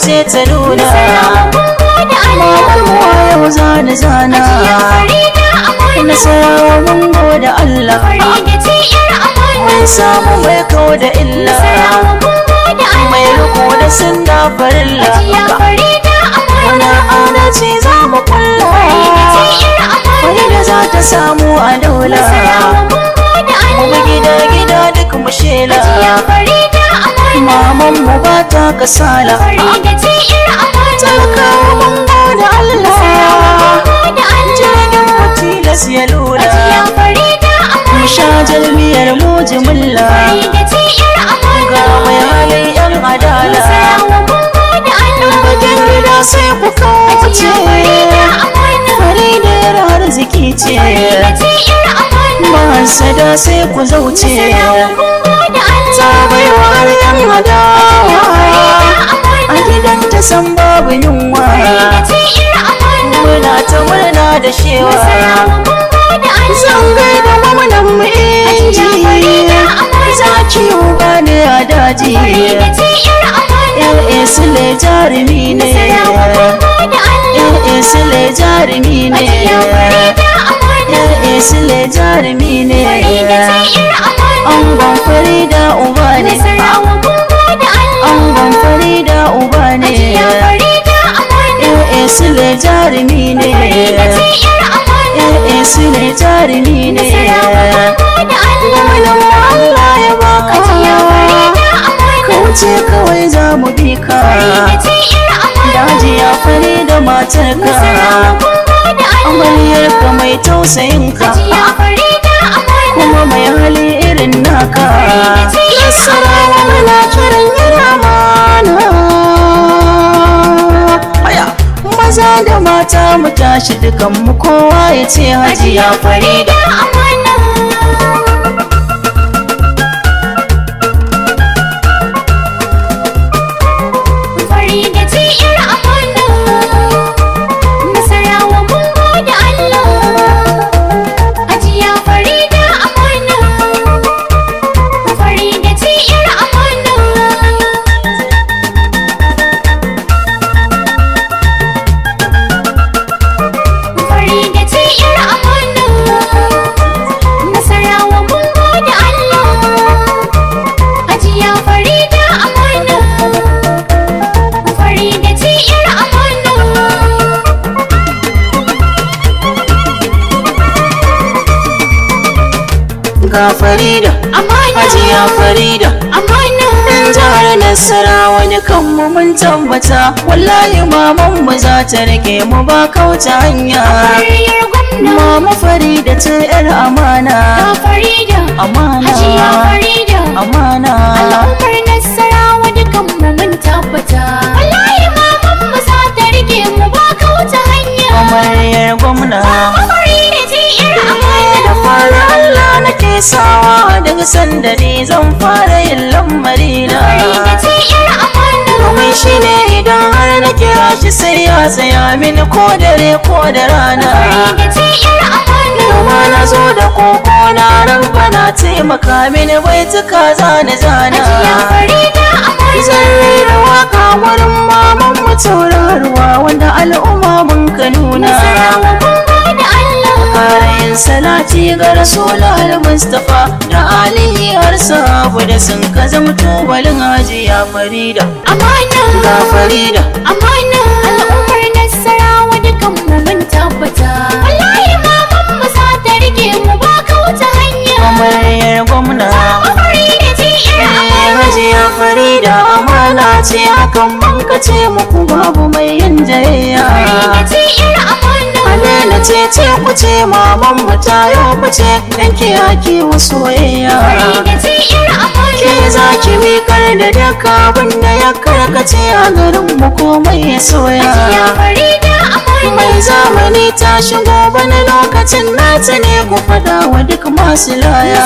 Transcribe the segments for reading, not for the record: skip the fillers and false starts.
ce ta nuna mamar mu yau zana zana Nasarawa mun gode Allah mun samu mai kau da illa mai riko da sunna farilla muna adalci za mu kulla Farida za ta samu a daula mu gida gida duk mu shela maman mu ba ta kasala talakawa mun gode Allah jirgin mu tilas ya lura mu sha jalmiyar mu jimilla ga mai halin yan adala bakin gida sai ku kawace Farida yar arziki ce mahasada sai ku zauce ta baiwar yan adawa a gidan ta san babu yunwa muna ta murna da shewa zan gaida gwamnan mu inji zaki uba ne a daji Sule jarumi ne Sule jarumi ne Sule jarumi ne angon Farida uba ne angon Farida uba ne Sule jarumi ne Sule jarumi ne gwamnan Allah ya baka kauce kawai za mu bi ka daji ya Farida matarka amaryar ka mai tausayin ka kuma mai hali irin naka Nasarawa muna kiran yana mana maza da mata mu tashi dukan mu kowa ya ce hajiya Farida ga Farida hajiya Farida ɗan jihar Nasarawa dukanmu mun tabbata wallahi maman mu za ta rike mu ba kauta hanya mama Farida ta yar amana amana amana al'ummar Nasarawa dukanmu mun tabbata wallahi maman mu za ta rike mu ba kauta hanya amaryar gwamna da fara Allah nake sawa daga sanda ne zan fara yin lamarina domin shi ne idan har na kira shi sai ya tsaya mini ko dare ko da rana Noma na zo da koko na rabbana taimaka mini baituka zane zana zan rera waka wurin maman mu tauraruwa wanda al'umma mun ka nuna Karayin salati ga Rasulul Mustafa da alihi har sahabu da sun ka zama tubalin hajiya Farida amana ga Farida amana al'ummar Nasarawa dukanmu mun tabbata wallahi maman mu za ta rike mu ba kauta hanya amaryar gwamna hajiya Farida amana ce hakan mun ka ce muku babu mai yin jayayya Amina ce ce ku ce maman mu ta yau ku ce dan ki haki wa soyayya ke za ki mikar da daka abinda ya karkace a garin mu komai ya soya mai zamani ta shigo bana lokacin nata ne ku fada wa duk masu laya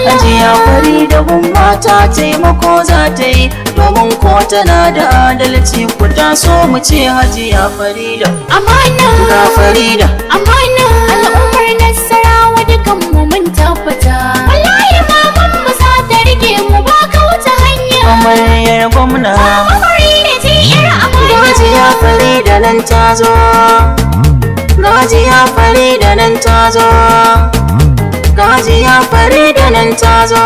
hajiya Farida gun mata taimako za ta yi domin ko tana da adalci ku taso mu ce hajiya Farida amana ga Farida amana al'ummar Nasarawa dukanmu mun tabbata wallahi maman mu za ta rike mu ba kauta hanya amaryar gwamna Gajiya Farida nan ta zo, Gajiya Farida nan ta zo, Gajiya Farida nan ta zo,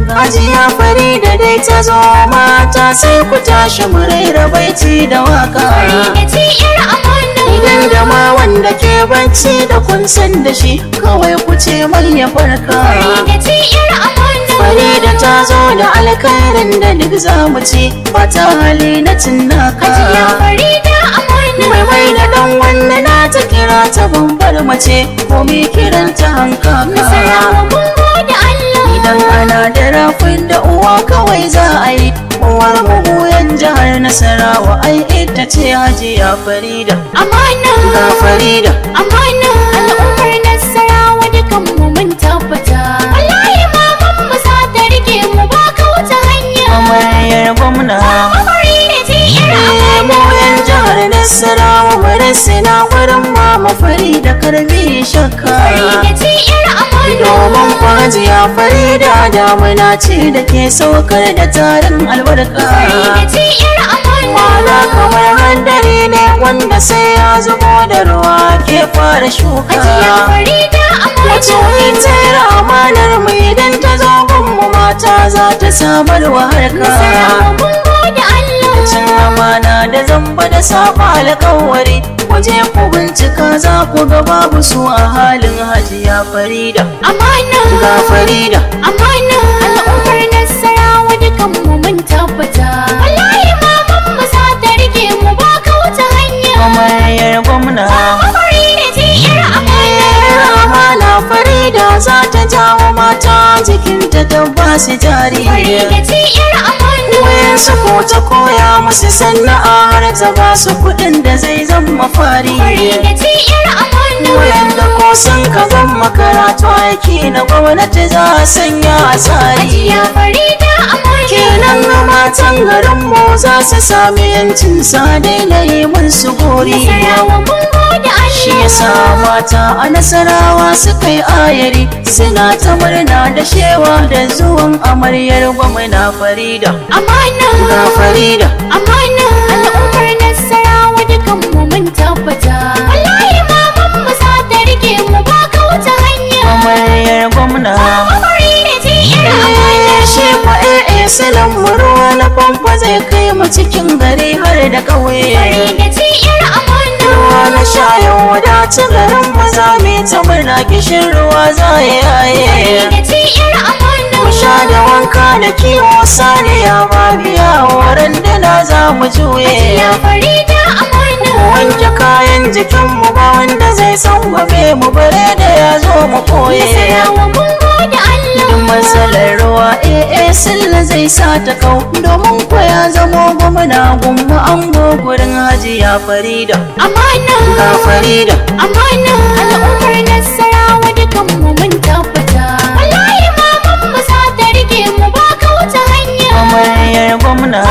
Gajiya Farida dai ta zo. Mata sai ku tashi mu raira baiti da waka. Farida ce yar amana. Idan da ma wanda ke bacci da kun san da shi kawai ku ce mai ya farka. Farida ce yar amana. Farida ta zo da alkhairin da duk za mu ci, fata hali na cinnaka. Hajiya Farida amana. Mai da dan wanda na ta kira ta bambar mace, ko mi kiranta hankaka. Nasarawa mun gode Allah. Idan ana da rafin da uwa kawai za a yi, uwar muguyan jihar Nasarawa ai ita ce Hajiya Farida. Amana. Ga Farida. Amana. Al'ummar Nasarawa dukan mu mun tabbata. Wallahi maman mu za ta rike mu ba kauta hanya. Amaryar gwamna. Farida ce yar amana. Mu yan jihar Nasarawa bari sina wurin mama Farida karbi shakka. Farida ce yar amana. Domin Hajiya Farida damuna ce da ke saukar da tarin albarka. Farida ce yar amana. Wala kamar handari ne wanda sai ya zubo da ruwa ke fara shuka. Hajiya Farida amana. Wato ita yar amanar mu idan ta zo gunmu mata za ta samar wa harka. Nasarawa mun gode Allah. Cin amana da zamba da saba alƙawari, waje ku bincika za ku ga babu su a halin Hajiya Farida. Amana. Ga Farida. Amana. Al'ummar Nasarawa dukan mu mun tabbata. Wallahi maman mu za ta rike mu ba kauta hanya. Amaryar gwamna. Farida ce yar amana. Amana Farida za ta jawo mata jikinta ta ba su jari. Farida ce yar amana. Wayansu ko ta koya musu sana'a har ta ba su kuɗin da zai zama fari. Farida ce yar amana. Wayanda ko sun ka gama karatu aiki na gwamnati za a sanya a tsari. Hajiya Farida amana. Kenan na matan garinmu za su sami yancin sa daina yi musu gori. Nasarawa mun gode Allah. Shi yasa mata a Nasarawa suka yi ayari, suna ta murna da shewa da zuwan amaryar gwamna Farida. Amana. Ga Farida. Amana. Al'ummar Nasarawa dukan mu mun tabbata. Wallahi maman mu za ta rike mu ba kauta hanya. Amaryar gwamna. Farida ce yar amana. Shi fa salam ruwa na famfa zai kai mu cikin gari har da ƙauye. Farida ce yar amana. Ruwa na shayin wadata garin maza mai ta murna kishin ruwa za ya yaye. Farida ce yar amana. Mu sha da wanka da kiwo saniya ba biya wurin da na za mu juye. Hajiya Farida amana. Mu wanke kayan jikinmu ba wanda zai san gobe mu bare da ya zo mu koye. Nasarawa mun gode Allah. Duk matsalar ruwa silla zai sa ta kau, domin ko ya zamo gwamna gumma ango gurin Hajiya Farida. Amana. Ga Farida. Amana. Al'ummar Nasarawa dukan mu mun tabbata. Wallahi maman mu za ta rike mu ba kauta hanya. Amaryar gwamna.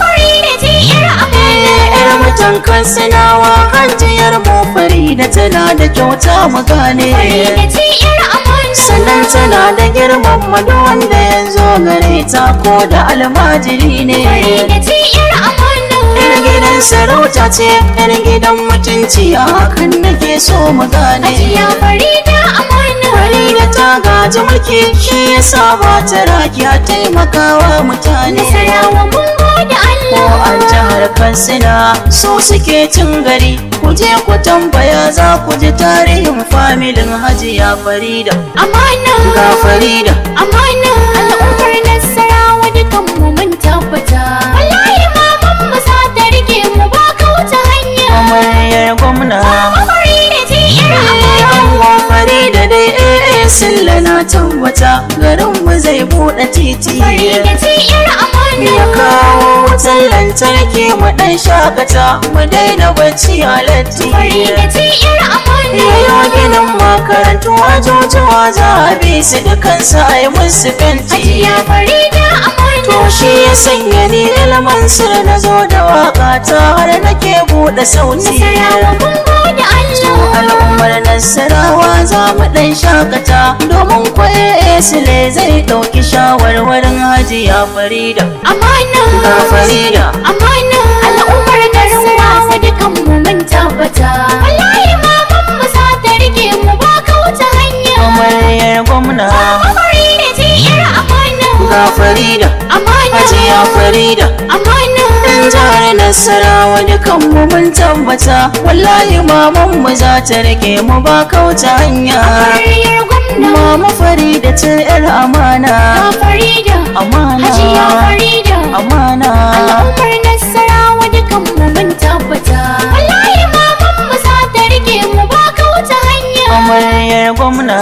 Farida ce yar amana. Yar mutan Katsinawa Hajiyar mu Farida tana da kyauta mu gane. Farida ce yar amana. Sannan tana da girman madu wanda ya zo gare ta ko da almajiri ne. Farida ce yar amana. Yar gidan sarauta ce, yar gidan mutunci a hakan nake so mu gane. Hajiya Farida amana. Farida ta gaji mulki shi yasa ba ta rakiya taimakawa mutane. Nasarawa mun gode Ko Allah. an jihar Katsina su suke cin gari, ku je ku tambaya za ku ji tarihin familin Hajiya Farida. Amana. Ga Farida. Amana. Al'ummar Nasarawa dukan mu mun tabbata. Wallahi maman mu za ta rike mu ba kauta hanya. Amaryar gwamna. Farida ce yar amana. Angon Farida dai silla na tabbata garin mu zai buɗe titi. Farida ce yar amana. Ya kawo wutar lantarki mu ɗan shakata mu daina bacci a latti. Farida ce yar amana. Yayo ginin makarantu ajujuwa za a bi su dukansu a yi musu fenti. Hajiya Farida amana. To shi ya sanya ni ilimin sir na zo da waka ta har nake buɗe sauti. Nasarawa mun gode Allah. Al'ummar Nasarawa za mu ɗan shakata, domin kwaye sile zai ɗauki shawarwarin Hajiya Farida. Amana. Ga Farida. Amana. Al'ummar tabbata. Wallahi maman mu za ta rike mu ba kauta hanya. Amaryar gwamna Farida ce yar amana. ga Farida Amana. Hajiya Farida Amana. dan jihar Nasarawa dukan mu mun tabbata. Wallahi maman mu za ta rike mu ba kauta hanya. Amaryar gwamna. Mama Farida ce yar amana. Ga Farida. Amana. Hajiya Farida. Amana. Al'ummar Nasarawa dukan mu mun tabbata. Wallahi maman mu za ta rike mu ba kauta hanya. Amaryar gwamna